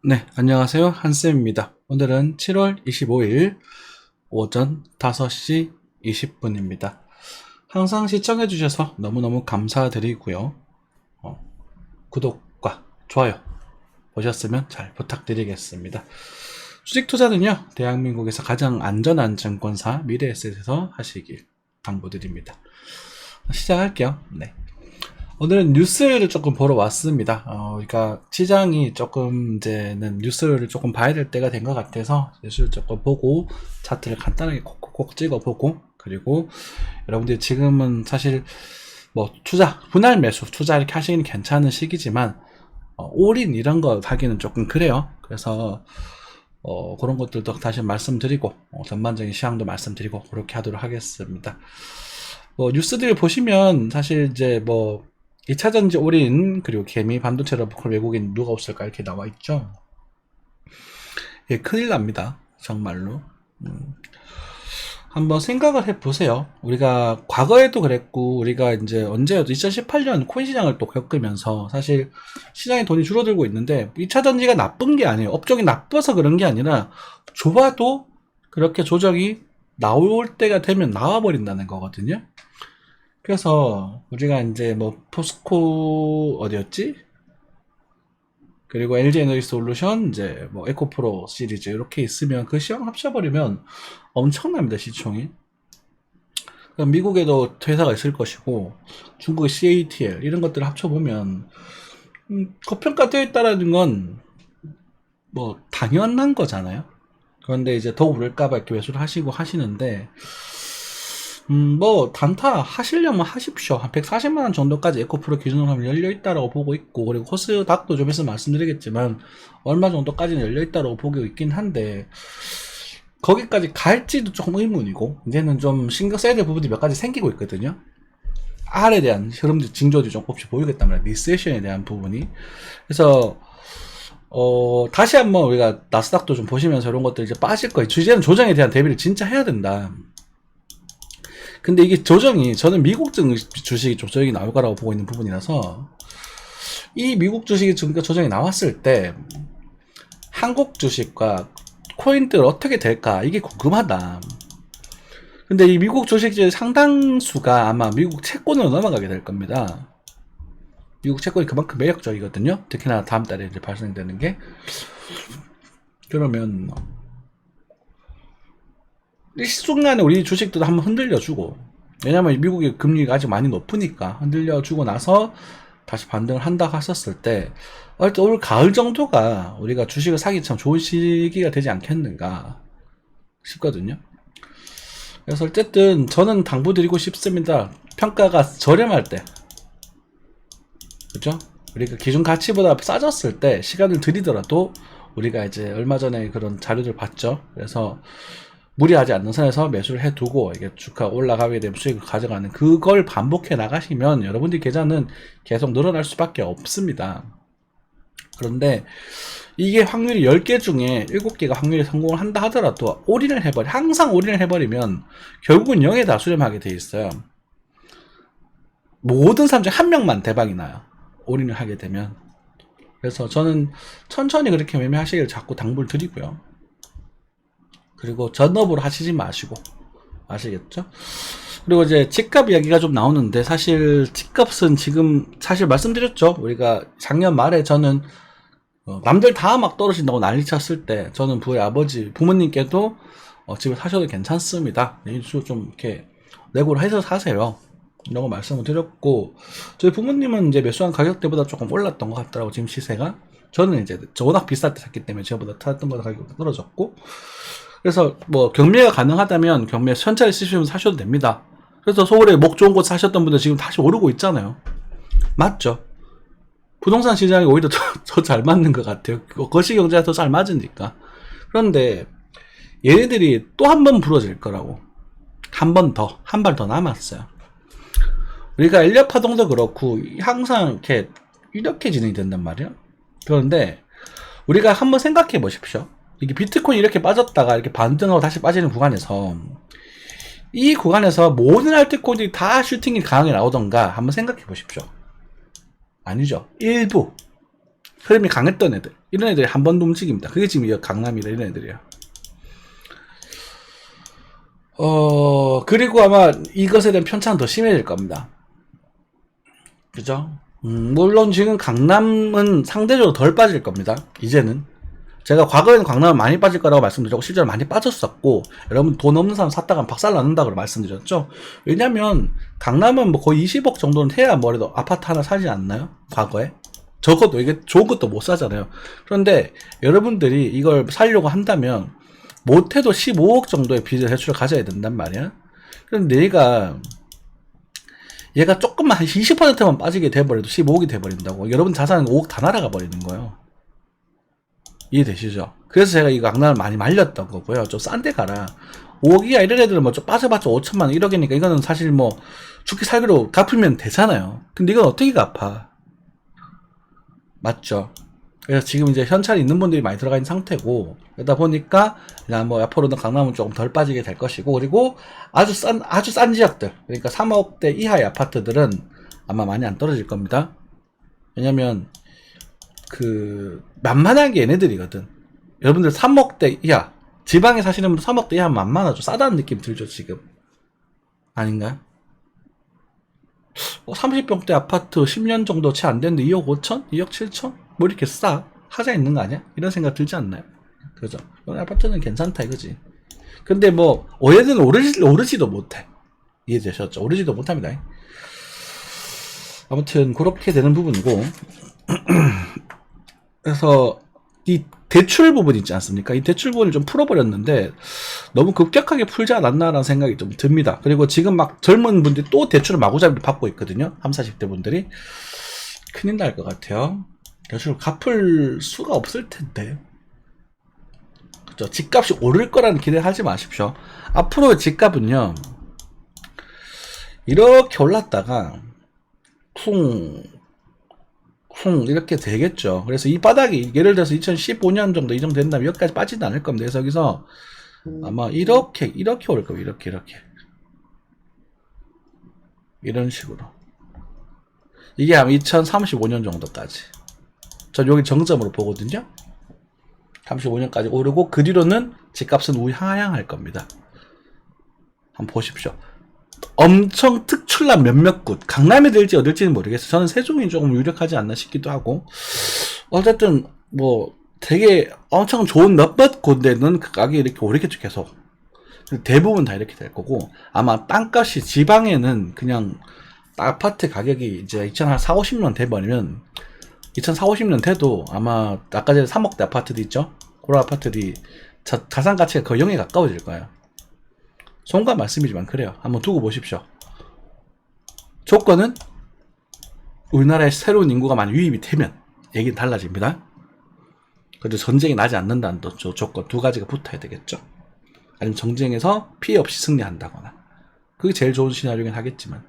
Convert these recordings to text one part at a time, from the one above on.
네, 안녕하세요. 한쌤입니다. 오늘은 7월 25일 오전 5시 20분입니다. 항상 시청해주셔서 너무너무 감사드리고요. 구독과 좋아요 보셨으면 잘 부탁드리겠습니다. 주식 투자는요, 대한민국에서 가장 안전한 증권사 미래에셋에서 하시길 당부드립니다. 시작할게요. 네. 오늘은 뉴스를 조금 보러 왔습니다. 그러니까 시장이 조금 이제는 뉴스를 조금 봐야 될 때가 된 것 같아서 뉴스를 조금 보고 차트를 간단하게 콕콕콕 찍어보고, 그리고 여러분들이 지금은 사실 뭐 투자, 분할 매수, 투자 이렇게 하시기는 괜찮은 시기지만 올인 이런 거 하기는 조금 그래요. 그래서 그런 것들도 다시 말씀드리고, 전반적인 시황도 말씀드리고 그렇게 하도록 하겠습니다. 뉴스들 보시면 사실 이제 2차전지 올인, 그리고 개미, 반도체, 러브콜, 외국인 누가 없을까 이렇게 나와 있죠. 예, 큰일 납니다. 정말로. 한번 생각을 해보세요. 우리가 과거에도 그랬고, 우리가 이제 언제였죠? 2018년 코인 시장을 또 겪으면서 사실 시장에 돈이 줄어들고 있는데, 2차전지가 나쁜 게 아니에요. 업종이 나빠서 그런 게 아니라, 좁아도 그렇게 조정이 나올 때가 되면 나와버린다는 거거든요. 그래서 우리가 이제 포스코 어디였지? 그리고 LG 에너지 솔루션, 이제 에코프로 시리즈 이렇게 있으면 그 시황 합쳐버리면 엄청납니다, 시총이. 그럼 미국에도 회사가 있을 것이고, 중국의 CATL 이런 것들을 합쳐보면 고평가되어 있다라는 건 당연한 거잖아요. 그런데 이제 더 오를까봐 이렇게 매수를 하시고 하시는데, 단타 하시려면 하십시오. 한 140만원 정도까지 에코프로 기준으로 하면 열려있다라고 보고 있고, 그리고 코스닥도 좀 있으면 말씀드리겠지만, 얼마 정도까지는 열려있다라고 보고 있긴 한데, 거기까지 갈지도 조금 의문이고, 이제는 좀 신경 써야 될 부분이 몇 가지 생기고 있거든요. R에 대한 흐름들, 징조들이 조금씩 보이겠단 말이에요. 리세션에 대한 부분이. 그래서, 다시 한번 우리가 나스닥도 좀 보시면서 이런 것들 이제 빠질 거예요. 주제는 조정에 대한 대비를 진짜 해야 된다. 근데 이게 조정이, 저는 미국 주식이 조정이 나올 거라고 보고 있는 부분이라서, 이 미국 주식이 조정이 나왔을 때 한국 주식과 코인들 어떻게 될까, 이게 궁금하다. 근데 이 미국 주식의 상당수가 아마 미국 채권으로 넘어가게 될 겁니다. 미국 채권이 그만큼 매력적이거든요. 특히나 다음 달에 이제 발생되는 게. 그러면 이 순간에 우리 주식도 한번 흔들려주고, 왜냐면 미국의 금리가 아직 많이 높으니까 흔들려주고 나서 다시 반등을 한다 하셨을 때, 올 가을 정도가 우리가 주식을 사기 참 좋은 시기가 되지 않겠는가 싶거든요. 그래서 어쨌든 저는 당부드리고 싶습니다. 평가가 저렴할 때, 그죠? 우리가 기준 가치보다 싸졌을 때 시간을 들이더라도, 우리가 이제 얼마 전에 그런 자료를 봤죠. 그래서 무리하지 않는 선에서 매수를 해두고, 이게 주가 올라가게 되면 수익을 가져가는, 그걸 반복해 나가시면 여러분들 계좌는 계속 늘어날 수밖에 없습니다. 그런데 이게 확률이 10개 중에 7개가 확률이 성공을 한다 하더라도 항상 올인을 해버리면 결국은 0에 다 수렴하게 돼 있어요. 모든 사람 중 한 명만 대박이 나요, 올인을 하게 되면. 그래서 저는 천천히 그렇게 매매하시길 자꾸 당부를 드리고요. 그리고 전업으로 하시지 마시고, 아시겠죠? 그리고 이제 집값 이야기가 좀 나오는데, 사실 집값은 지금 사실 말씀드렸죠. 우리가 작년 말에 저는 남들 다 막 떨어진다고 난리 쳤을 때, 저는 부모님께도 집을 사셔도 괜찮습니다. 일수 좀 이렇게 내고를 해서 사세요, 이런 거 말씀을 드렸고, 저희 부모님은 이제 매수한 가격대보다 조금 올랐던 것 같더라고, 지금 시세가. 저는 이제 워낙 비쌀 때 샀기 때문에 저보다 탔던 거보다 가격이 떨어졌고, 그래서 경매가 가능하다면 경매 천천히 쓰시면 사셔도 됩니다. 그래서 서울에 목 좋은 곳 사셨던 분들 지금 다시 오르고 있잖아요. 맞죠? 부동산 시장이 오히려 더 잘 맞는 것 같아요. 거시경제가 더 잘 맞으니까. 그런데 얘네들이 또 한 번 부러질 거라고. 한 발 더 남았어요. 우리가 엘리엇 파동도 그렇고 항상 이렇게 진행이 된단 말이에요. 그런데 우리가 한번 생각해 보십시오. 이게 비트코인이 이렇게 빠졌다가 이렇게 반등하고 다시 빠지는 구간에서, 이 구간에서 모든 알트코인이 다 슈팅이 강하게 나오던가 한번 생각해 보십시오. 아니죠. 일부 흐름이 강했던 애들, 이런 애들이 한 번 더 움직입니다. 그게 지금 이 강남이라 이런 애들이야. 그리고 아마 이것에 대한 편차는 더 심해질 겁니다. 그죠? 물론 지금 강남은 상대적으로 덜 빠질 겁니다. 이제는. 제가 과거에는 강남은 많이 빠질 거라고 말씀드렸고, 실제로 많이 빠졌었고, 여러분 돈 없는 사람 샀다가 박살 났는다고 말씀드렸죠? 왜냐면, 강남은 뭐 거의 20억 정도는 해야 뭐래도 아파트 하나 사지 않나요? 과거에? 적어도 이게 좋은 것도 못 사잖아요. 그런데 여러분들이 이걸 살려고 한다면, 못해도 15억 정도의 빚을 대출을 가져야 된단 말이야. 그런데 얘가 조금만 한 20%만 빠지게 돼버려도 15억이 돼버린다고. 여러분 자산은 5억 다 날아가 버리는 거예요. 이해되시죠? 그래서 제가 이거 강남을 많이 말렸던 거고요. 좀 싼 데 가라. 5억이야 이런 애들은 뭐 좀 빠져봤자 5천만 원 1억이니까 이거는 사실 뭐 죽기 살기로 갚으면 되잖아요. 근데 이건 어떻게 갚아? 맞죠? 그래서 지금 이제 현찰이 있는 분들이 많이 들어가 있는 상태고, 그러다 보니까 그냥 뭐 앞으로는 강남은 조금 덜 빠지게 될 것이고, 그리고 아주 싼 지역들, 그러니까 3억대 이하의 아파트들은 아마 많이 안 떨어질 겁니다. 왜냐면 만만한 게 얘네들이거든. 여러분들 3억대 이하, 지방에 사시는 분들 3억대 이하 만만하죠. 싸다는 느낌 들죠 지금. 아닌가요? 30평대 아파트 10년 정도 채 안 됐는데 2억 5천? 2억 7천? 뭐 이렇게 싸? 하자 있는 거 아니야? 이런 생각 들지 않나요? 그죠? 아파트는 괜찮다 이거지. 근데 뭐 얘들은 오르지도 못해. 이해되셨죠? 오르지도 못합니다. 아무튼 그렇게 되는 부분이고, 그래서 이 대출 부분 있지 않습니까? 이 대출 부분을 좀 풀어버렸는데 너무 급격하게 풀지 않았나라는 생각이 좀 듭니다. 그리고 지금 막 젊은 분들이 또 대출을 마구잡이로 받고 있거든요. 30, 40대 분들이. 큰일 날 것 같아요. 대출을 갚을 수가 없을 텐데. 그죠? 집값이 오를 거라는 기대 하지 마십시오. 앞으로의 집값은요, 이렇게 올랐다가 쿵 이렇게 되겠죠. 그래서 이 바닥이 예를 들어서 2015년 정도 이 정도 된다면 여기까지 빠지지 않을 겁니다. 그래서 여기서 아마 이렇게 올 겁니다. 이렇게 이런 식으로. 이게 아마 2035년 정도까지. 전 여기 정점으로 보거든요. 35년까지 오르고 그 뒤로는 집값은 우하향할 겁니다. 한번 보십시오. 엄청 특출난 몇몇 곳, 강남이 될지 어딜지는 모르겠어요. 저는 세종이 조금 유력하지 않나 싶기도 하고, 어쨌든 뭐 되게 엄청 좋은 몇몇 곳에는 그 가격이 이렇게 오르겠죠. 계속. 대부분 다 이렇게 될 거고, 아마 땅값이 지방에는 그냥 아파트 가격이 이제 2040, 50년 돼버리면 2040, 50년 돼도 아마 아까 전에 3억대 아파트도 있죠. 그런 아파트들이 자산 가치가 거의 0에 가까워질 거예요. 송가 말씀이지만 그래요. 한번 두고 보십시오. 조건은 우리나라에 새로운 인구가 많이 유입이 되면 얘기는 달라집니다. 그래도 전쟁이 나지 않는다는 조건 두 가지가 붙어야 되겠죠. 아니면 전쟁에서 피해 없이 승리한다거나. 그게 제일 좋은 시나리오긴 하겠지만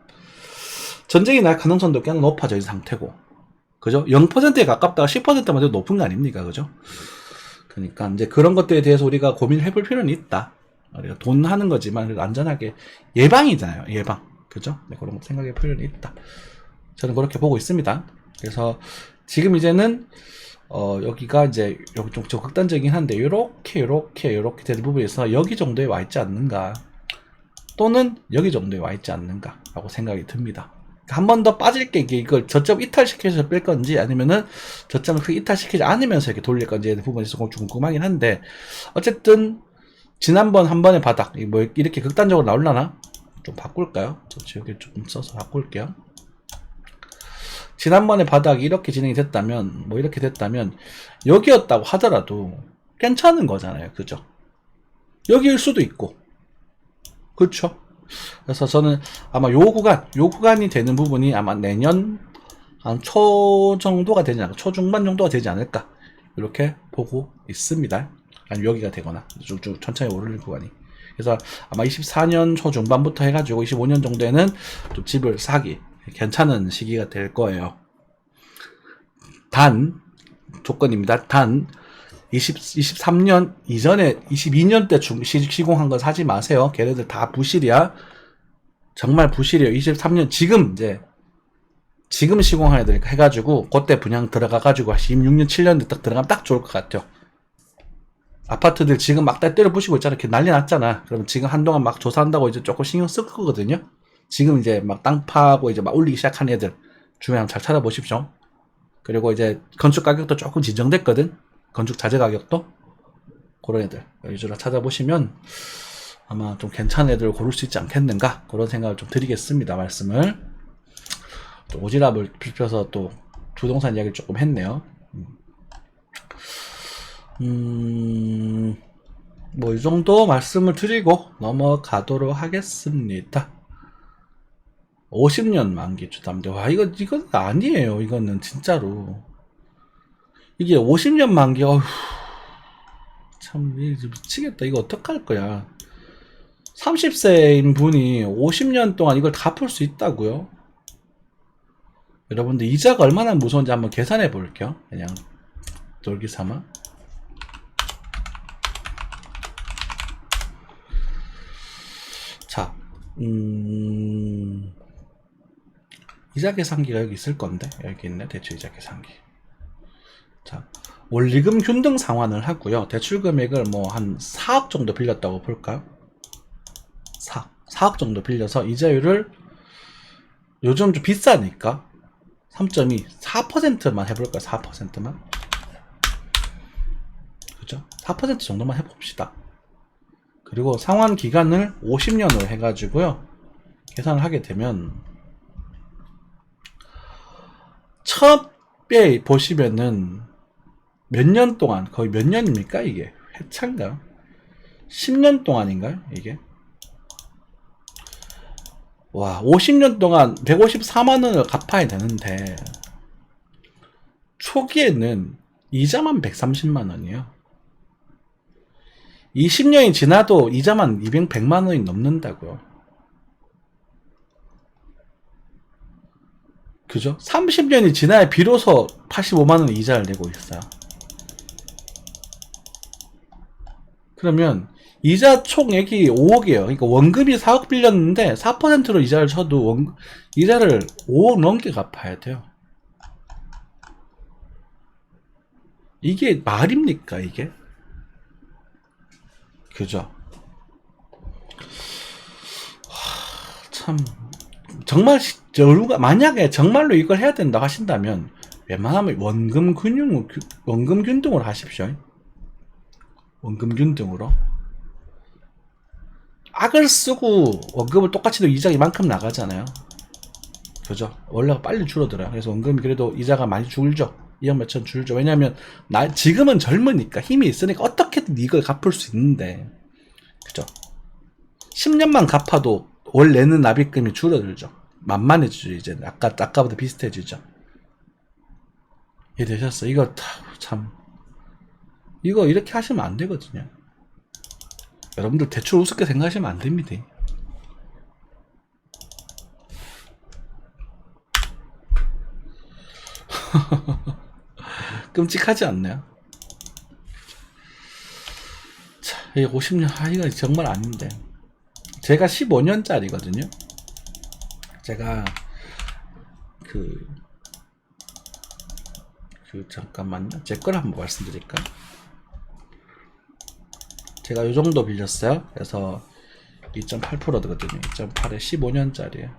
전쟁이 날 가능성도 꽤나 높아져 있는 상태고, 그죠? 0%에 가깝다가 10%만 돼도 높은 거 아닙니까? 그죠? 그러니까 이제 그런 것들에 대해서 우리가 고민을 해볼 필요는 있다. 우리가 돈 하는 거지만 그래도 안전하게 예방이잖아요. 예방. 그죠? 네, 그런 거 생각해 볼 필요는 있다. 저는 그렇게 보고 있습니다. 그래서 지금 이제는 여기가 이제 여기 좀 극단적이긴 한데 요렇게 되는 부분에서 여기 정도에 와 있지 않는가, 또는 여기 정도에 와 있지 않는가 라고 생각이 듭니다. 한 번 더 빠질 게 이걸 저점 이탈시켜서 뺄 건지, 아니면은 저점을 크게 이탈시키지 않으면서 이렇게 돌릴 건지에 대한 부분이 조금 궁금하긴 한데, 어쨌든 지난번 한 번의 바닥 뭐 이렇게 극단적으로 나올라나? 좀 바꿀까요? 여기 조금 써서 바꿀게요. 지난번에 바닥이 이렇게 진행이 됐다면, 뭐 이렇게 됐다면 여기였다고 하더라도 괜찮은 거잖아요. 그죠? 여기일 수도 있고, 그렇죠? 그래서 저는 아마 요 구간이 되는 부분이 아마 내년 한 초 정도가 되지 않을까, 초중반 정도가 되지 않을까, 이렇게 보고 있습니다. 아니면 여기가 되거나 쭉 천천히 오르는 구간이. 그래서 아마 24년 초중반부터 해가지고 25년 정도에는 좀 집을 사기 괜찮은 시기가 될 거예요. 단 조건입니다. 단 23년 이전에 22년 때 시공한 거 사지 마세요. 걔네들 다 부실이야. 정말 부실이에요. 23년 지금 이제 지금 시공해야 되니까 해가지고 그때 분양 들어가가지고 26년 7년 딱 들어가면 딱 좋을 것 같아요. 아파트들 지금 막 때려 부시고 있잖아. 이렇게 난리 났잖아. 그럼 지금 한동안 막 조사한다고 이제 조금 신경 쓸 거거든요. 지금 이제 막 땅 파고 이제 막 올리기 시작한 애들 주변에 한번 잘 찾아보십시오. 그리고 이제 건축 가격도 조금 진정됐거든. 건축 자재 가격도 그런 애들 위주로 찾아보시면 아마 좀 괜찮은 애들을 고를 수 있지 않겠는가 그런 생각을 좀 드리겠습니다. 말씀을 또 오지랖을 넓혀서 또 부동산 이야기를 조금 했네요. 뭐 이 정도 말씀을 드리고 넘어가도록 하겠습니다. 50년 만기 주담대. 와, 이건 아니에요. 이거는 진짜로. 이게 50년 만기, 어휴. 참, 미치겠다. 이거 어떡할 거야. 30세인 분이 50년 동안 이걸 갚을 수 있다고요? 여러분들, 이자가 얼마나 무서운지 한번 계산해 볼게요. 그냥, 놀기 삼아. 자, 이자 계산기가 여기 있을 건데 여기 있네. 대출 이자 계산기. 자, 원리금 균등 상환을 하고요. 대출 금액을 뭐 한 4억 정도 빌렸다고 볼까요? 4억 정도 빌려서 이자율을 요즘 좀 비싸니까 3.2 4%만 해볼까요? 4%만. 그죠? 4% 정도만 해봅시다. 그리고 상환 기간을 50년으로 해가지고요. 계산을 하게 되면 첫 배 보시면은 몇 년 동안, 거의 몇 년입니까 이게? 회차인가요? 10년 동안인가요 이게? 와, 50년 동안 154만원을 갚아야 되는데 초기에는 이자만 130만원이에요 20년이 지나도 이자만 100만원이 넘는다고요. 그죠? 30년이 지나야 비로소 85만원 이자를 내고 있어요. 그러면 이자 총액이 5억이에요. 그러니까 원금이 4억 빌렸는데 4%로 이자를 쳐도 이자를 5억 넘게 갚아야 돼요. 이게 말입니까 이게? 그죠? 참 정말 만약에 정말로 이걸 해야 된다 하신다면 웬만하면 원금 균등으로 하십시오. 원금 균등으로. 악을 쓰고 원금을 똑같이 넣어 이자가 이만큼 나가잖아요. 그죠? 원래가 빨리 줄어들어요. 그래서 원금이 그래도 이자가 많이 줄죠. 2억 몇천 줄죠. 왜냐하면 지금은 젊으니까 힘이 있으니까 어떻게든 이걸 갚을 수 있는데, 그죠? 10년만 갚아도 월 내는 납입금이 줄어들죠. 만만해지죠. 이제 아까보다 비슷해지죠. 이해되셨어? 이거 참 이거 이렇게 하시면 안 되거든요. 여러분들 대출 우습게 생각하시면 안 됩니다. 끔찍하지 않나요? 자, 이 50년, 이거 정말 아닌데. 제가 15년짜리거든요. 제가, 잠깐만요. 제 걸 한번 말씀드릴까요? 제가 요 정도 빌렸어요. 그래서 2.8%거든요. 2.8에 15년짜리에요.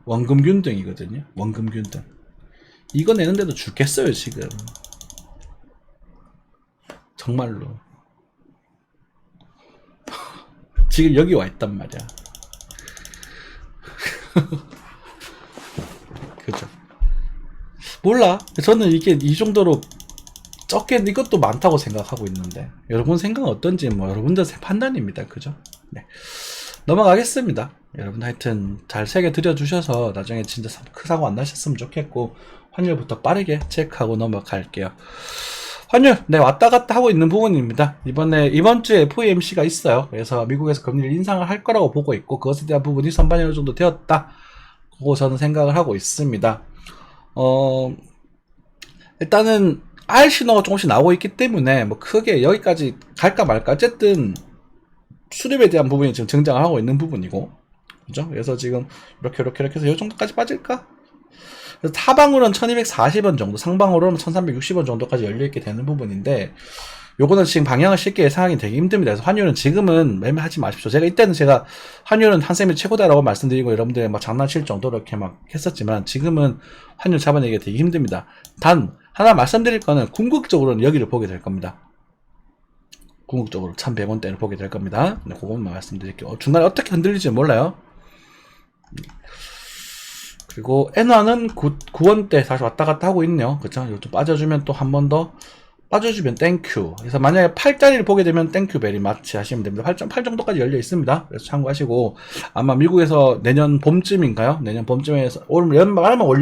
원금 균등이거든요. 원금 균등. 이거 내는데도 죽겠어요, 지금. 정말로. 지금 여기 와 있단 말이야. 그죠? 몰라. 저는 이게 이 정도로 적게 이것도 많다고 생각하고 있는데 여러분 생각은 어떤지 뭐 여러분들 판단입니다. 그죠? 네. 넘어가겠습니다. 여러분 하여튼 잘 새겨 드려 주셔서 나중에 진짜 큰 사고 안 나셨으면 좋겠고 환율부터 빠르게 체크하고 넘어갈게요. 환율 네 왔다 갔다 하고 있는 부분입니다. 이번 주에 FOMC가 있어요. 그래서 미국에서 금리를 인상을 할 거라고 보고 있고 그것에 대한 부분이 선반이 어느 정도 되었다. 그거 저는 생각을 하고 있습니다. 일단은 R 신호가 조금씩 나오고 있기 때문에 뭐 크게 여기까지 갈까 말까 어쨌든 수립에 대한 부분이 지금 등장을 하고 있는 부분이고 그죠? 그래서 지금 이렇게 해서 이 정도까지 빠질까? 그래서 하방으로는 1240원 정도, 상방으로는 1360원 정도까지 열려있게 되는 부분인데, 요거는 지금 방향을 쉽게 예상하기 되게 힘듭니다. 그래서 환율은 지금은 매매하지 마십시오. 이때는 제가 환율은 한쌤이 최고다라고 말씀드리고 여러분들 막 장난칠 정도로 이렇게 막 했었지만, 지금은 환율 잡아내기가 되게 힘듭니다. 단 하나 말씀드릴 거는 궁극적으로는 여기를 보게 될 겁니다. 궁극적으로 1100원대를 보게 될 겁니다. 네, 그것만 말씀드릴게요. 중간에 어떻게 흔들릴지 몰라요. 그리고 엔화는 9원대 다시 왔다 갔다 하고 있네요. 그쵸? 이것도 빠져주면 또 한 번 더 빠져주면 땡큐. 그래서 만약에 8자리를 보게 되면 땡큐 베리 마치 하시면 됩니다. 8.8 정도까지 열려 있습니다. 그래서 참고하시고, 아마 미국에서 내년 봄쯤인가요? 내년 봄쯤에서 올 연말, 올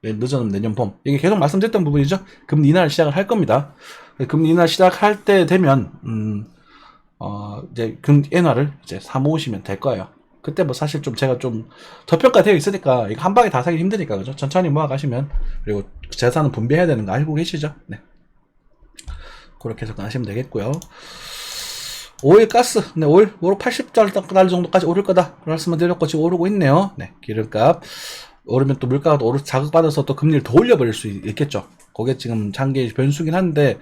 늦어는 내년 봄. 이게 계속 말씀드렸던 부분이죠. 금리 인하를 시작을 할 겁니다. 금리 인하 시작할 때 되면 이제 엔화를 이제 사 모으시면 될 거예요. 그때 뭐 사실 좀 제가 좀 저평가되어 있으니까 이거 한 방에 다 사기 힘드니까, 그죠? 천천히 모아 가시면, 그리고 재산은 분배해야 되는 거 알고 계시죠? 네. 그렇게 해서 하시면 되겠고요. 오일 가스, 네, 오일 80달러 정도까지 오를 거다 말씀을 드렸고, 지금 오르고 있네요. 네, 기름값 오르면 또 물가가 또 자극받아서 또 금리를 더 올려버릴 수 있겠죠. 그게 지금 장기 변수긴 한데,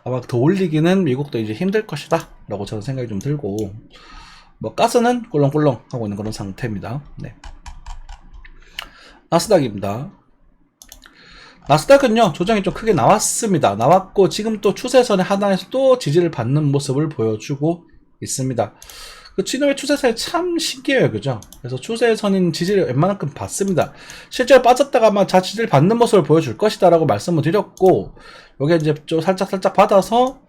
아마 더 올리기는 미국도 이제 힘들 것이다 라고 저는 생각이 좀 들고, 뭐 가스는 꿀렁꿀렁 하고 있는 그런 상태입니다. 네. 나스닥입니다. 나스닥은요, 조정이 좀 크게 나왔습니다. 나왔고, 지금 또 추세선의 하단에서 또 지지를 받는 모습을 보여주고 있습니다. 그 지금의 추세선이 참 신기해요, 그죠? 그래서 추세선인 지지를 웬만큼 받습니다. 실제로 빠졌다가 아마 지지를 받는 모습을 보여줄 것이다 라고 말씀을 드렸고, 여기 이제 좀 살짝 받아서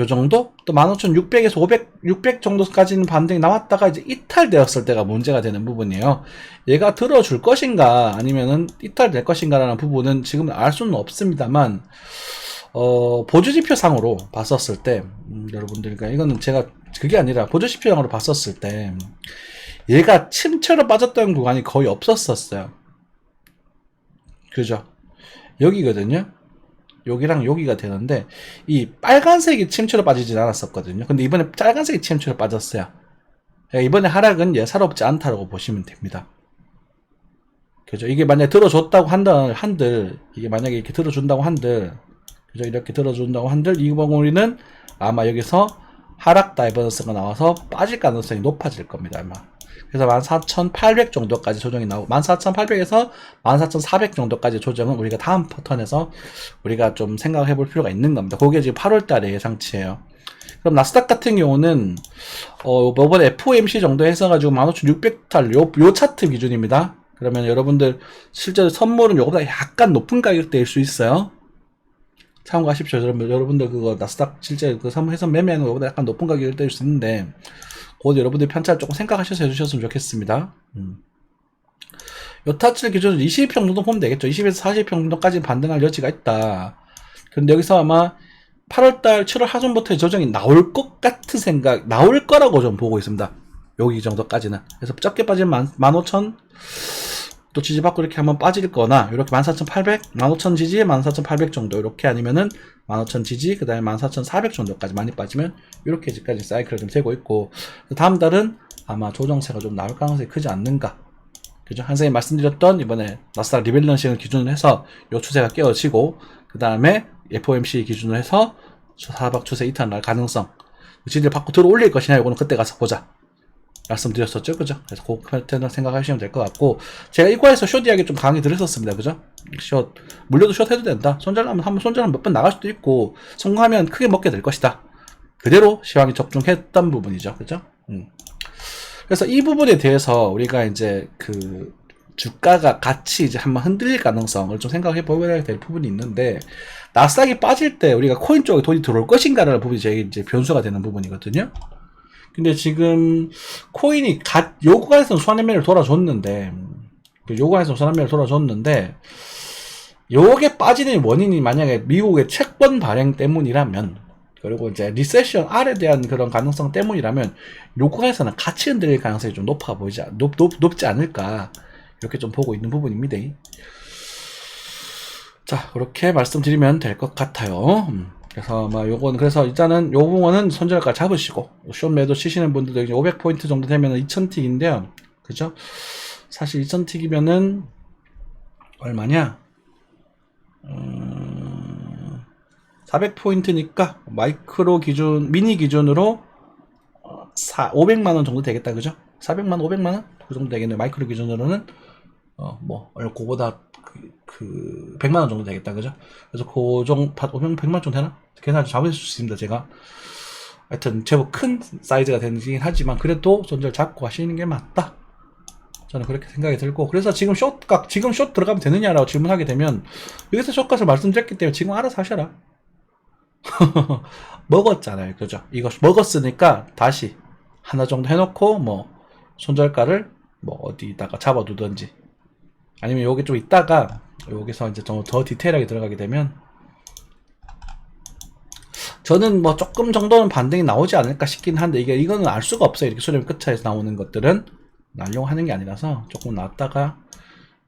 요 정도? 또 15,600에서 600 정도까지는 반등이 나왔다가 이제 이탈되었을 때가 문제가 되는 부분이에요. 얘가 들어줄 것인가 아니면은 이탈될 것인가라는 부분은 지금 알 수는 없습니다만, 보조지표상으로 봤었을 때, 여러분들, 그러니까 이거는 제가 그게 아니라 보조지표상으로 봤었을 때 얘가 침체로 빠졌던 구간이 거의 없었어요. 그죠? 여기거든요. 여기랑 여기가 되는데, 이 빨간색이 침체로 빠지진 않았었거든요. 근데 이번에 빨간색이 침체로 빠졌어요. 이번에 하락은 예사롭지 않다고 보시면 됩니다. 그죠? 이게 만약에 들어줬다고 한들, 이게 만약에 이렇게 들어준다고 한들, 그죠? 이렇게 들어준다고 한들, 이 우리는 아마 여기서 하락 다이버전스가 나와서 빠질 가능성이 높아질 겁니다, 아마. 그래서 14,800 정도까지 조정이 나오고, 14,800에서 14,400 정도까지 조정은 우리가 다음 패턴에서 우리가 좀 생각해 볼 필요가 있는 겁니다. 그게 지금 8월 달에 예상치예요. 그럼 나스닥 같은 경우는, 이번에 FOMC 정도 해서가지고 15,600달, 요 차트 기준입니다. 그러면 여러분들, 실제로 선물은 요거보다 약간 높은 가격대일 수 있어요. 참고하십시오. 여러분들 그거 나스닥 실제 그 선물해서 매매하는 것보다 약간 높은 가격대일 수 있는데, 곧 여러분들 편차를 조금 생각하셔서 해주셨으면 좋겠습니다. 요 타치를 기준으로 20평 정도 보면 되겠죠. 20에서 40평 정도까지 반등할 여지가 있다. 근데 여기서 아마 8월달 7월 하순부터 조정이 나올 것 같은 생각, 나올 거라고 좀 보고 있습니다. 여기 정도까지는. 그래서 적게 빠지면 15,000 또 지지받고 이렇게 한번 빠질 거나, 이렇게 14,800, 15,000 지지, 14,800 정도, 이렇게 아니면은 15,000 지지, 그 다음에 14,400 정도까지 많이 빠지면, 이렇게 지금까지 사이클을 좀 세고 있고, 다음 달은 아마 조정세가 좀 나올 가능성이 크지 않는가. 그죠? 선생님 말씀드렸던 이번에 나스닥 리밸런싱을 기준으로 해서 요 추세가 깨어지고, 그 다음에 FOMC 기준으로 해서 하락 추세 이탈 날 가능성, 지지를 받고 들어 올릴 것이냐, 이거는 그때 가서 보자 말씀드렸었죠, 그죠? 그래서 그 패턴을 생각하시면 될 것 같고, 제가 이과에서 숏 이야기 좀 강의 드렸었습니다, 그죠? 숏 물려도 숏 해도 된다. 손절하면 한번 손절하면 몇 번 나갈 수도 있고, 성공하면 크게 먹게 될 것이다. 그대로 시황이 적중했던 부분이죠, 그죠? 그래서 이 부분에 대해서 우리가 이제 그 주가가 같이 이제 한번 흔들릴 가능성을 좀 생각해 보아야 될 부분이 있는데, 나스닥이 빠질 때 우리가 코인 쪽에 돈이 들어올 것인가라는 부분이 제일 이제 변수가 되는 부분이거든요. 근데 지금 코인이 요 구간에서는 수완매매를 돌아줬는데, 요게 빠지는 원인이 만약에 미국의 채권 발행 때문이라면, 그리고 이제 리세션 R에 대한 그런 가능성 때문이라면, 요 구간에서는 같이 흔들릴 가능성이 좀 높지 않을까, 이렇게 좀 보고 있는 부분입니다. 자, 그렇게 말씀드리면 될 것 같아요. 그래서 뭐 요건 그래서 일단은 요 부분은 손절가 잡으시고 숏 매도 치시는 분들도 이제 500포인트 정도 되면은 2000틱인데요. 그죠? 사실 2000틱이면은 얼마냐? 400포인트니까 마이크로 기준 미니 기준으로 500만 원 정도 되겠다. 그죠? 400만 원, 500만 원? 그 정도 되겠네. 마이크로 기준으로는 그거보다 그 100만 원 정도 되겠다. 그죠? 그래서 그 정도 100만 원 정도 되나? 계산 잡을 수 있습니다. 제가 하여튼 제법 큰 사이즈가 되긴 하지만 그래도 손절 잡고 하시는 게 맞다. 저는 그렇게 생각이 들고, 그래서 지금 지금 숏 들어가면 되느냐라고 질문하게 되면 여기서 숏값을 말씀드렸기 때문에 지금 알아서 하셔라. 먹었잖아요. 그죠? 이거 먹었으니까 다시 하나 정도 해놓고 뭐 손절가를 뭐 어디다가 잡아두든지 아니면 여기 좀 있다가 여기서 이제 좀 더 디테일하게 들어가게 되면 저는 뭐 조금 정도는 반등이 나오지 않을까 싶긴 한데 이거는 알 수가 없어요. 이렇게 수렴 끝차에서 나오는 것들은 날려고 하는 게 아니라서 조금 나왔다가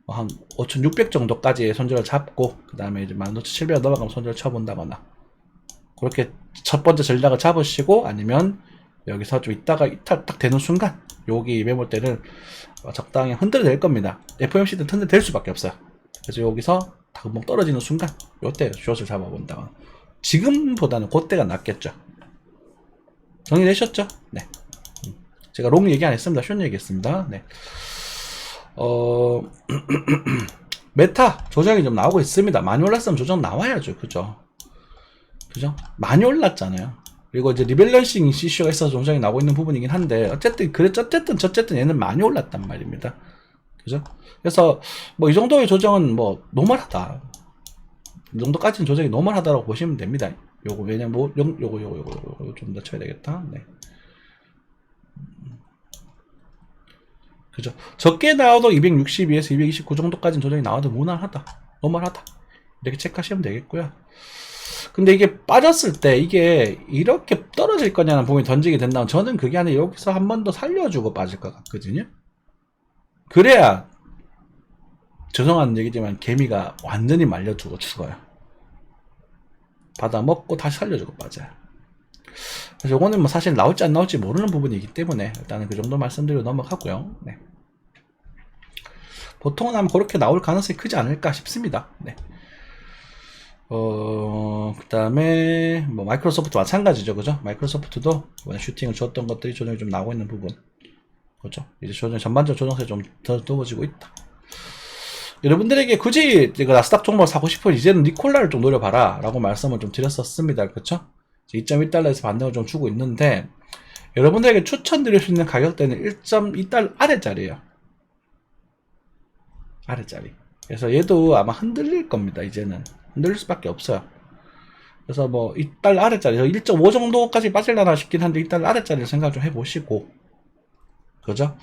한 5,600 정도까지 손절을 잡고 그 다음에 이제 15,700 넘어가면 손절 쳐본다거나 그렇게 첫 번째 전략을 잡으시고 아니면 여기서 좀 있다가 이탈 딱 되는 순간 여기 매물대를 적당히 흔들어 낼 겁니다. FOMC는 흔들어 될 수밖에 없어요. 그래서 여기서 다금봉 떨어지는 순간 요때 숏을 잡아본다거나 지금보다는 그때가 낫겠죠. 정리되셨죠? 네. 제가 롱 얘기 안 했습니다. 숏 얘기했습니다. 네. 메타 조정이 좀 나오고 있습니다. 많이 올랐으면 조정 나와야죠. 그죠? 많이 올랐잖아요. 그리고 이제 리밸런싱 이슈가 있어서 조정이 나오고 있는 부분이긴 한데 어쨌든 얘는 많이 올랐단 말입니다. 그죠? 그래서 뭐 이 정도의 조정은 뭐 노멀하다. 이 정도까지는 조정이 노멀하다라고 보시면 됩니다. 요거 왜냐면 뭐 요거 좀 더 쳐야 되겠다. 네. 그죠? 적게 나와도 262에서 229 정도까지는 조정이 나와도 무난하다. 노멀하다. 이렇게 체크하시면 되겠고요. 근데 이게 빠졌을 때 이게 이렇게 떨어질 거냐는 부분이 던지게 된다면 저는 그게 아니라 여기서 한 번 더 살려주고 빠질 것 같거든요. 그래야 죄송한 얘기지만 개미가 완전히 말려두고 죽어요. 받아 먹고 다시 살려주고 빠져요. 그래서 이거는 뭐 사실 나올지 안 나올지 모르는 부분이기 때문에 일단은 그 정도 말씀드리고 넘어가고요. 네. 보통은 아마 그렇게 나올 가능성이 크지 않을까 싶습니다. 네. 그 다음에 뭐 마이크로소프트 마찬가지죠. 그죠? 마이크로소프트도 이번에 슈팅을 줬던 것들이 조정이 좀 나오고 있는 부분. 그렇죠? 이제 전반적 조정세 좀 더 높아지고 있다. 여러분들에게 굳이 이거 나스닥 종목을 사고 싶으면 이제는 니콜라를 좀 노려봐라 라고 말씀을 좀 드렸었습니다. 그렇죠? 2.1달러에서 반등을 좀 주고 있는데 여러분들에게 추천드릴 수 있는 가격대는 1.2달러 아래짜리예요. 아래짜리. 그래서 얘도 아마 흔들릴 겁니다. 이제는 흔들릴 수밖에 없어요. 그래서 뭐 2달러 아래짜리 1.5 정도까지 빠질라나 싶긴 한데 2달러 아래짜리를 생각 좀 해보시고, 그죠?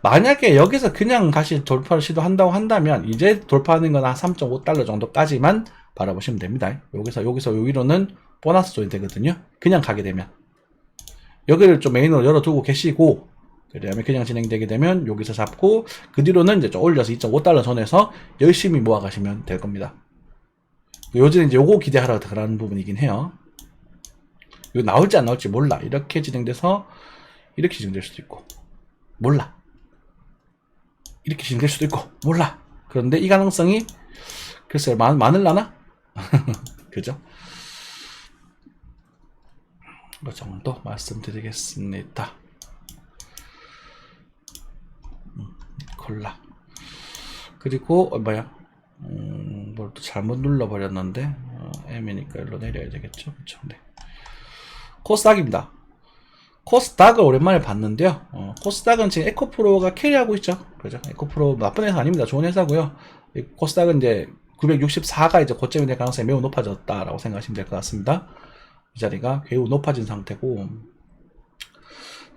만약에 여기서 그냥 다시 돌파를 시도한다고 한다면 이제 돌파하는 건 한 3.5달러 정도까지만 바라보시면 됩니다. 여기서 요 위로는 보너스 존이 되거든요. 그냥 가게 되면 여기를 좀 메인으로 열어두고 계시고 그 다음에 그냥 진행되게 되면 여기서 잡고 그 뒤로는 이제 좀 올려서 2.5달러 선에서 열심히 모아가시면 될 겁니다. 요즘 이제 요거 기대하러 들어가는 부분이긴 해요. 이거 나올지 안 나올지 몰라. 이렇게 진행돼서 이렇게 진행될 수도 있고 몰라. 이렇게 진행될 수도 있고 몰라. 그런데 이 가능성이 글쎄요 많을라나? 그죠? 그 정도 말씀드리겠습니다. 콜라. 그리고 뭘 또 잘못 눌러버렸는데 M이니까 일로 내려야 되겠죠. 그쵸? 네. 코스닥입니다. 코스닥을 오랜만에 봤는데요. 코스닥은 지금 에코프로가 캐리하고 있죠. 그죠? 에코프로 나쁜 회사 아닙니다. 좋은 회사고요. 코스닥은 이제 964가 이제 고점이 될 가능성이 매우 높아졌다라고 생각하시면 될 것 같습니다. 이 자리가 매우 높아진 상태고,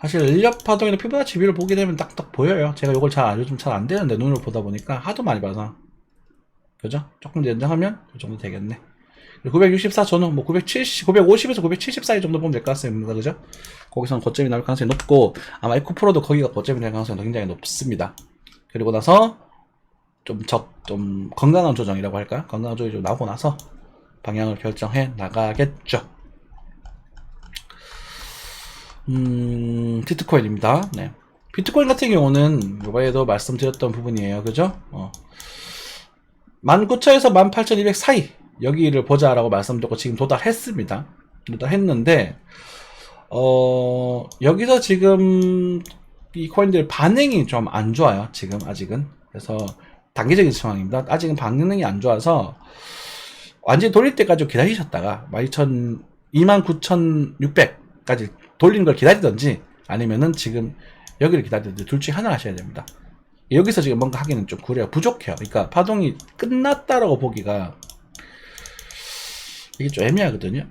사실 인력 파동이나 피보나치 비율을 보게 되면 딱딱 보여요. 제가 이걸 요즘 잘 안 되는데 눈으로 보다 보니까 하도 많이 봐서. 그죠? 조금 더 연장하면 이 정도 되겠네. 964 저는 뭐 970, 950에서 970 사이 정도 보면 될 것 같습니다. 그죠? 거기서는 고점이 나올 가능성이 높고, 아마 에코프로도 거기가 고점이 될 가능성이 굉장히 높습니다. 그리고 나서 좀 건강한 조정이라고 할까요? 건강한 조정이 좀 나오고 나서 방향을 결정해 나가겠죠. 비트코인입니다. 네. 비트코인 같은 경우는 이번에도 말씀드렸던 부분이에요. 그죠? 19,000에서 18,200 사이 여기를 보자라고 말씀드렸고 지금 도달했습니다. 도달했는데 여기서 지금 이 코인들 반응이 좀 안 좋아요. 지금 아직은. 그래서 단기적인 상황입니다. 아직은 반응이 안 좋아서 완전히 돌릴 때까지 기다리셨다가 29,600까지 돌리는 걸 기다리든지 아니면은 지금 여기를 기다리든지 둘 중에 하나 하셔야 됩니다. 여기서 지금 뭔가 하기는 좀 그래요. 부족해요. 그러니까 파동이 끝났다라고 보기가 이게 좀 애매하거든요.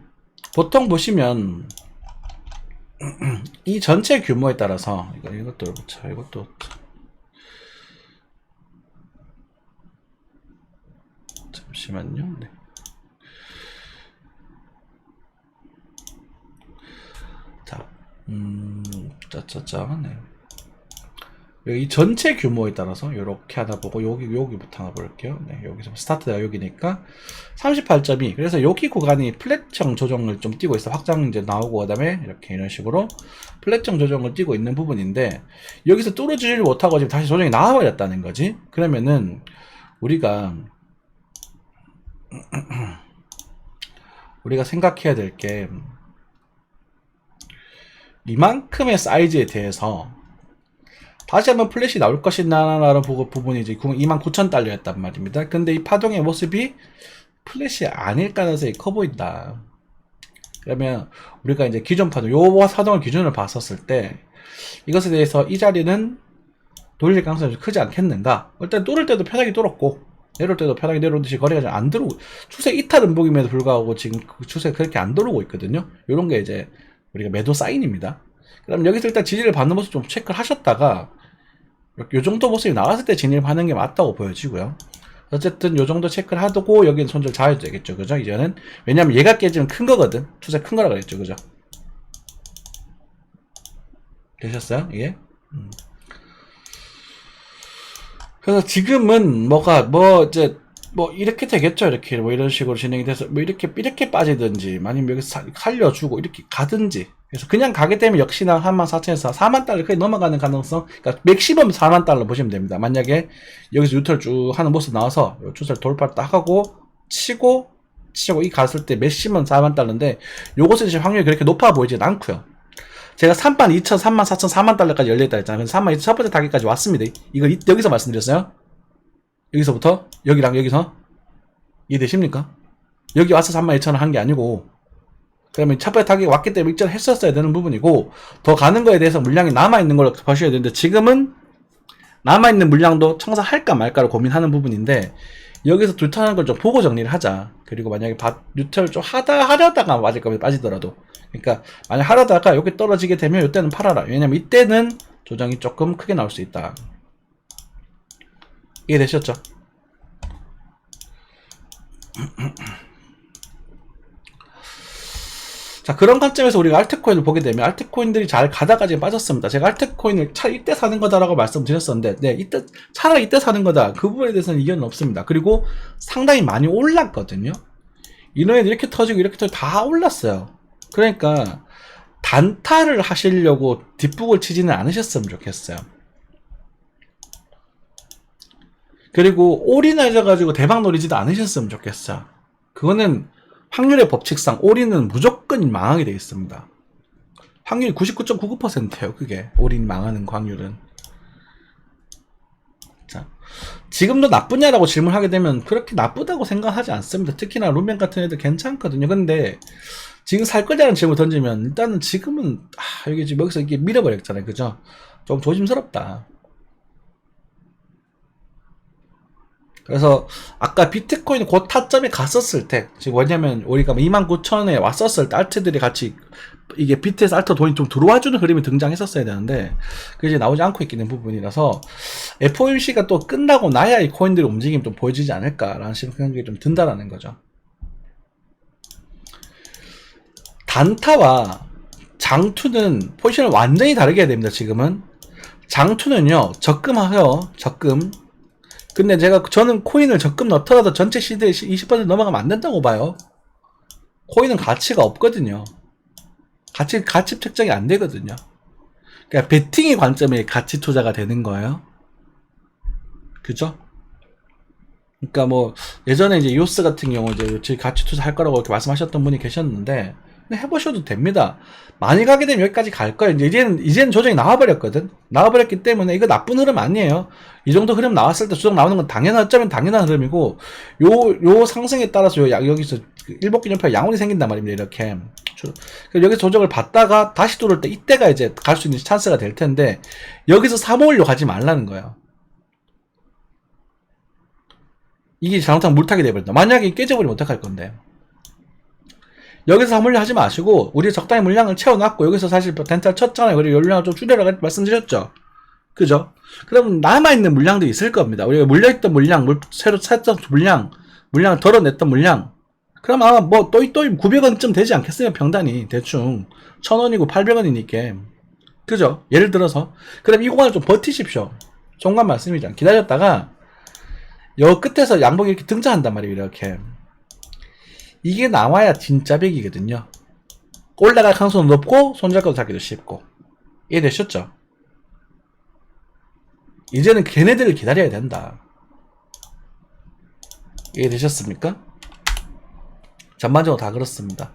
보통 보시면 이 전체 규모에 따라서 이것도 그렇죠. 이것도 잠시만요. 네. 자, 네. 이 전체 규모에 따라서 이렇게 하다 보고 여기부터 하나 볼게요. 네, 여기서 스타트가 여기니까 38.2. 그래서 여기 구간이 플랫형 조정을 좀 띄고 있어. 확장 이제 나오고 그다음에 이렇게 이런 식으로 플랫형 조정을 띄고 있는 부분인데 여기서 뚫어주지를 못하고 지금 다시 조정이 나와버렸다는 거지. 그러면은 우리가 생각해야 될 게 이만큼의 사이즈에 대해서 다시 한번 플랫이 나올 것이나 라는 부분이 이제 29,000달러였단 말입니다. 근데 이 파동의 모습이 플랫이 아닐 가능성이 커 보인다. 그러면 우리가 이제 기존 파동, 요 파동을 기준으로 봤었을 때 이것에 대해서 이 자리는 돌릴 가능성이 좀 크지 않겠는가? 일단 뚫을 때도 편하게 뚫었고 내려올 때도 편하게 내려온 듯이 거래가 잘 안 들어오고 추세 이탈 음봉임에도 불구하고 지금 그 추세가 그렇게 안 들어오고 있거든요. 요런 게 이제 우리가 매도 사인입니다. 그럼 여기서 일단 지지를 받는 모습 좀 체크를 하셨다가 요 정도 모습이 나왔을 때 진입하는 게 맞다고 보여지고요. 어쨌든 요 정도 체크를 하고 여기는 손절 잘 해도 되겠죠. 그죠? 이제는 왜냐면 얘가 깨지면 큰 거거든. 추세 큰 거라 그랬죠. 그죠? 되셨어요? 이게? 그래서 지금은 이렇게 되겠죠. 이렇게 이런 식으로 진행이 돼서 이렇게 빠지든지 아니면 여기 살려주고 이렇게 가든지. 그래서 그냥 가게 되면 역시나 34,000에서 4만 달러 크게 넘어가는 가능성, 그러니까 맥시멈 4만 달러 보시면 됩니다. 만약에 여기서 유턴 쭉 하는 모습 나와서 추세를 돌파 딱 하고 치고 이 갔을 때 맥시멈 4만 달러인데 요것은 이제 확률이 그렇게 높아 보이진 않고요. 제가 32,000, 34,000, 4만 달러까지 열려있다 했잖아요. 32,000 첫 번째 타깃까지 왔습니다. 이거 여기서 말씀드렸어요. 여기서부터 여기랑 여기서 이해되십니까? 여기 와서 32,000원 한 게 아니고 그러면 첫 번째 타깃이 왔기 때문에 입장을 했었어야 되는 부분이고 더 가는 거에 대해서 물량이 남아있는 걸 보셔야 되는데 지금은 남아있는 물량도 청산할까 말까를 고민하는 부분인데 여기서 뉴턴하는 걸 좀 보고 정리를 하자. 그리고 만약에 뉴턴을 좀 하려다가 맞을 거면 빠지더라도 그러니까 만약 하려다가 여기 떨어지게 되면 이때는 팔아라. 왜냐면 이때는 조정이 조금 크게 나올 수 있다. 이해되셨죠? 자, 그런 관점에서 우리가 알트코인을 보게 되면 알트코인들이 잘 가다가 지금 빠졌습니다. 제가 알트코인을 이때 사는 거다라고 말씀드렸었는데 네, 차라리 이때 사는 거다. 그 부분에 대해서는 이견은 없습니다. 그리고 상당히 많이 올랐거든요. 이놈이 이렇게 터지고 이렇게 터지고 다 올랐어요. 그러니까 단타를 하시려고 뒷북을 치지는 않으셨으면 좋겠어요. 그리고 올인하셔가지고 대박 노리지도 않으셨으면 좋겠어요. 그거는 확률의 법칙상 올인은 무조건 망하게 되어 있습니다. 확률이 99.99%예요. 그게 올인 망하는 확률은. 자, 지금도 나쁘냐라고 질문하게 되면 그렇게 나쁘다고 생각하지 않습니다. 특히나 룸맨 같은 애들 괜찮거든요. 근데 지금 살 거냐는 질문 던지면 일단은 지금은 여기 지금 여기서 이게 밀어버렸잖아요. 그죠? 좀 조심스럽다. 그래서 아까 비트코인 그 타점에 갔었을 때 지금 왜냐면 우리가 29,000에 왔었을 때 알트들이 같이 이게 비트에서 알트 돈이 좀 들어와주는 그림이 등장했었어야 되는데 그게 이제 나오지 않고 있는 부분이라서 FOMC가 또 끝나고 나야 이 코인들의 움직임이 좀 보여지지 않을까라는 생각이 좀 든다라는 거죠. 단타와 장투는 포지션을 완전히 다르게 해야 됩니다. 지금은 장투는요 적금하여 적금. 근데 저는 코인을 적금 넣더라도 전체 시드에 20% 넘어가면 안 된다고 봐요. 코인은 가치가 없거든요. 가치 책정이 안 되거든요. 그러니까 베팅의 관점에 가치 투자가 되는 거예요. 그죠? 그러니까 뭐 예전에 이제 이오스 같은 경우 이제 가치 투자할 거라고 이렇게 말씀하셨던 분이 계셨는데 해보셔도 됩니다. 많이 가게 되면 여기까지 갈 거예요. 이제는 조정이 나와버렸거든. 나와버렸기 때문에 이거 나쁜 흐름 아니에요. 이 정도 흐름 나왔을 때 조정 나오는 건 어쩌면 당연한 흐름이고, 요 상승에 따라서 여기서 일복균형표 양원이 생긴단 말입니다. 이렇게. 여기서 조정을 받다가 다시 뚫을 때 이때가 이제 갈 수 있는 찬스가 될 텐데, 여기서 사모으려 가지 말라는 거예요. 이게 잘못하면 물타기 돼버린다. 만약에 깨져버리면 어떡할 건데. 여기서 사물려 하지 마시고 우리 적당히 물량을 채워놨고 여기서 사실 덴탈 쳤잖아요. 그리고 물량을 좀 줄여라 말씀드렸죠. 그죠? 그럼 남아있는 물량도 있을 겁니다. 우리가 물려있던 물량, 새로 샀던 물량을 덜어냈던 물량, 그럼 아마 뭐 또이 900원쯤 되지 않겠어요? 평단이 대충 1000원이고 800원이니까. 그죠? 예를 들어서 그럼 이 구간을 좀 버티십시오. 종간 말씀이죠. 기다렸다가 여 끝에서 양봉이 이렇게 등장한단 말이에요. 이렇게 이게 나와야 진짜 백이거든요. 올라갈 가능성은 높고 손절가도 잡기도 쉽고. 이해되셨죠? 이제는 걔네들을 기다려야 된다. 이해되셨습니까? 전반적으로 다 그렇습니다.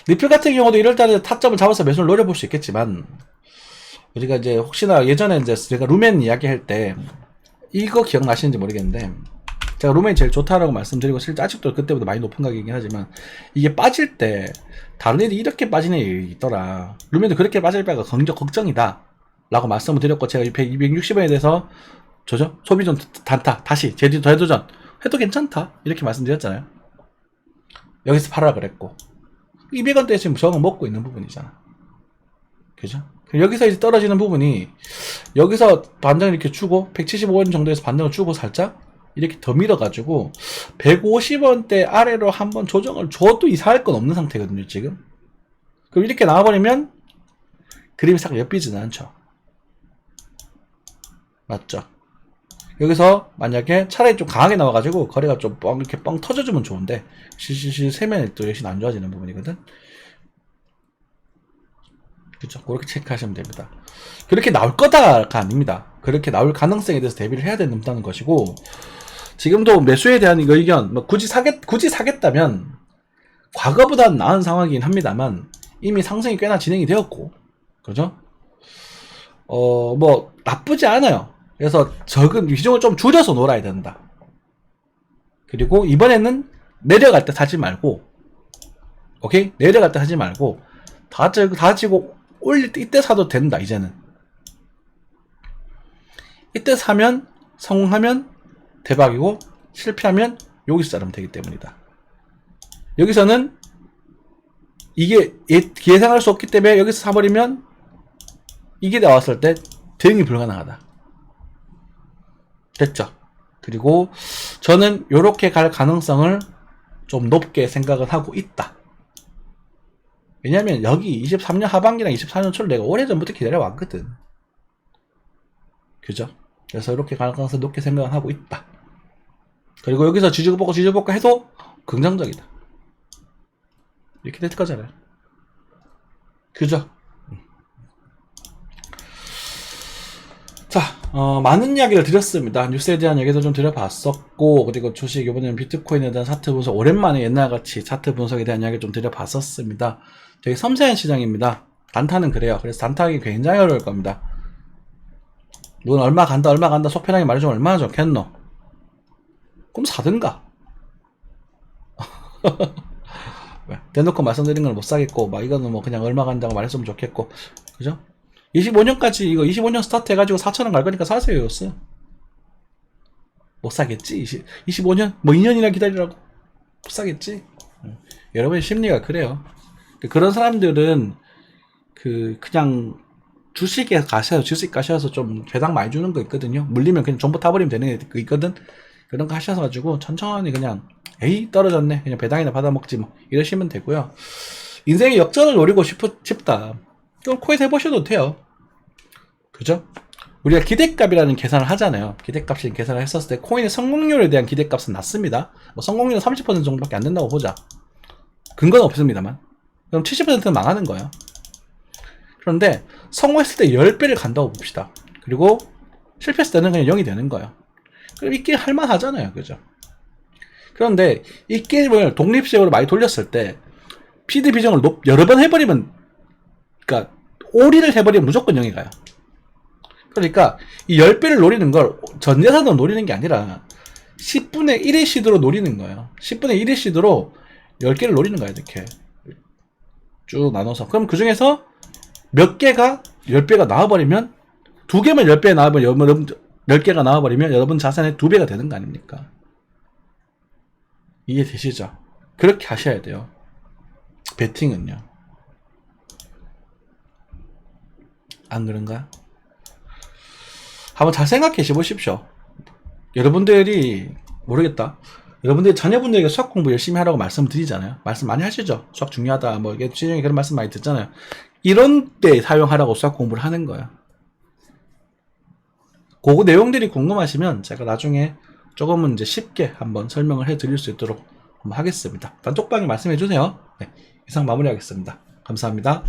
리플 같은 경우도 1월달에 타점을 잡아서 매수를 노려볼 수 있겠지만, 우리가 이제 혹시나 예전에 이제 제가 루멘 이야기 할 때 이거 기억나시는지 모르겠는데, 제가 루멘이 제일 좋다라고 말씀드리고 실제 아직도 그때보다 많이 높은 가격이긴 하지만 이게 빠질 때 다른 애들이 이렇게 빠지는 애들이 있더라. 루멘도 그렇게 빠질 바가 걱정이다 라고 말씀을 드렸고, 제가 260원에 대해서 소비존 단타 다시 재도전 해도 괜찮다 이렇게 말씀드렸잖아요. 여기서 팔아라 그랬고 200원대에 지금 저항을 먹고 있는 부분이잖아. 그죠? 여기서 이제 떨어지는 부분이 여기서 반등을 이렇게 주고 175원 정도에서 반등을 주고 살짝 이렇게 더 밀어가지고 150원대 아래로 한번 조정을 줘도 이상할 건 없는 상태거든요 지금. 그럼 이렇게 나와버리면 그림이 싹 엮이지는 않죠. 맞죠? 여기서 만약에 차라리 좀 강하게 나와가지고 거래가 좀 이렇게 뻥 터져주면 좋은데 실실 세면이 또 역시 안 좋아지는 부분이거든. 그렇죠. 그렇게 체크하시면 됩니다. 그렇게 나올 거다가 아닙니다. 그렇게 나올 가능성에 대해서 대비를 해야 된다는 것이고, 지금도 매수에 대한 이거 의견, 뭐 굳이 사겠다면 과거보다는 나은 상황이긴 합니다만 이미 상승이 꽤나 진행이 되었고, 그죠? 뭐 나쁘지 않아요. 그래서 적은 비중을 좀 줄여서 놀아야 된다. 그리고 이번에는 내려갈 때 사지 말고, 오케이? 내려갈 때 사지 말고 다지고 올릴 때 이때 사도 된다. 이제는 이때 사면 성공하면 대박이고 실패하면 여기서 자르면 되기 때문이다. 여기서는 이게 예상할 수 없기 때문에 여기서 사버리면 이게 나왔을 때 대응이 불가능하다. 됐죠? 그리고 저는 요렇게 갈 가능성을 좀 높게 생각을 하고 있다. 왜냐면 여기 23년 하반기랑 24년 초를 내가 오래전부터 기다려왔거든. 그죠? 그래서 이렇게 갈 가능성을 높게 생각을 하고 있다. 그리고 여기서 지지볶고 해도 긍정적이다. 이렇게 될 거잖아요. 그죠? 자, 많은 이야기를 드렸습니다. 뉴스에 대한 얘기도 좀 드려봤었고, 그리고 주식, 이번에는 비트코인에 대한 차트 분석, 오랜만에 옛날같이 차트 분석에 대한 이야기 좀 드려봤었습니다. 되게 섬세한 시장입니다. 단타는 그래요. 그래서 단타하기 굉장히 어려울 겁니다. 넌 얼마 간다 속 편하게 말해주면 얼마나 좋겠노? 그럼 사든가. 대놓고 말씀드린 건 못 사겠고, 막 이거는 뭐 그냥 얼마 간다고 말했으면 좋겠고, 그죠? 25년까지 이거 25년 스타트 해가지고 4,000원 갈 거니까 사세요. 못 사겠지? 25년? 뭐 2년이나 기다리라고? 못 사겠지? 여러분의 심리가 그래요. 그런 사람들은 그냥 주식에 가셔서 주식 가셔서 좀 배당 많이 주는 거 있거든요. 물리면 그냥 전부 타버리면 되는 거 있거든. 그런 거 하셔가지고 천천히 그냥 에이 떨어졌네 그냥 배당이나 받아먹지 뭐 이러시면 되고요. 인생의 역전을 노리고 싶다. 그럼 코인 해보셔도 돼요. 그죠? 우리가 기대값이라는 계산을 하잖아요. 기대값이라는 계산을 했었을 때 코인의 성공률에 대한 기대값은 낮습니다. 뭐 성공률은 30% 정도밖에 안 된다고 보자. 근거는 없습니다만. 그럼 70%는 망하는 거예요. 그런데 성공했을 때 10배를 간다고 봅시다. 그리고 실패했을 때는 그냥 0이 되는 거예요. 그럼 이 게임 할만하잖아요. 그죠? 그런데 이 게임을 독립식으로 많이 돌렸을 때 PD 비중을 여러 번 해버리면, 그러니까 올인을 해버리면 무조건 0이 가요. 그러니까 이 10배를 노리는 걸 전 예산으로 노리는 게 아니라 10분의 1의 시드로 노리는 거예요. 10분의 1의 시드로 10개를 노리는 거예요. 이렇게 쭉 나눠서. 그럼 그 중에서 몇 개가 10배가 나와버리면, 2개만 10배 나와버리면, 여러분 10개가 나와버리면 여러분 자산의 2배가 되는 거 아닙니까? 이해되시죠? 그렇게 하셔야 돼요. 베팅은요. 안 그런가? 한번 잘 생각해 보십시오. 여러분들이, 모르겠다. 여러분들이 자녀분들에게 수학 공부 열심히 하라고 말씀드리잖아요. 말씀 많이 하시죠? 수학 중요하다. 뭐, 이게 시중에 그런 말씀 많이 듣잖아요. 이런 때 사용하라고 수학 공부를 하는 거예요. 그 내용들이 궁금하시면 제가 나중에 조금은 이제 쉽게 한번 설명을 해 드릴 수 있도록 한번 하겠습니다. 단톡방에 말씀해 주세요. 네, 이상 마무리하겠습니다. 감사합니다.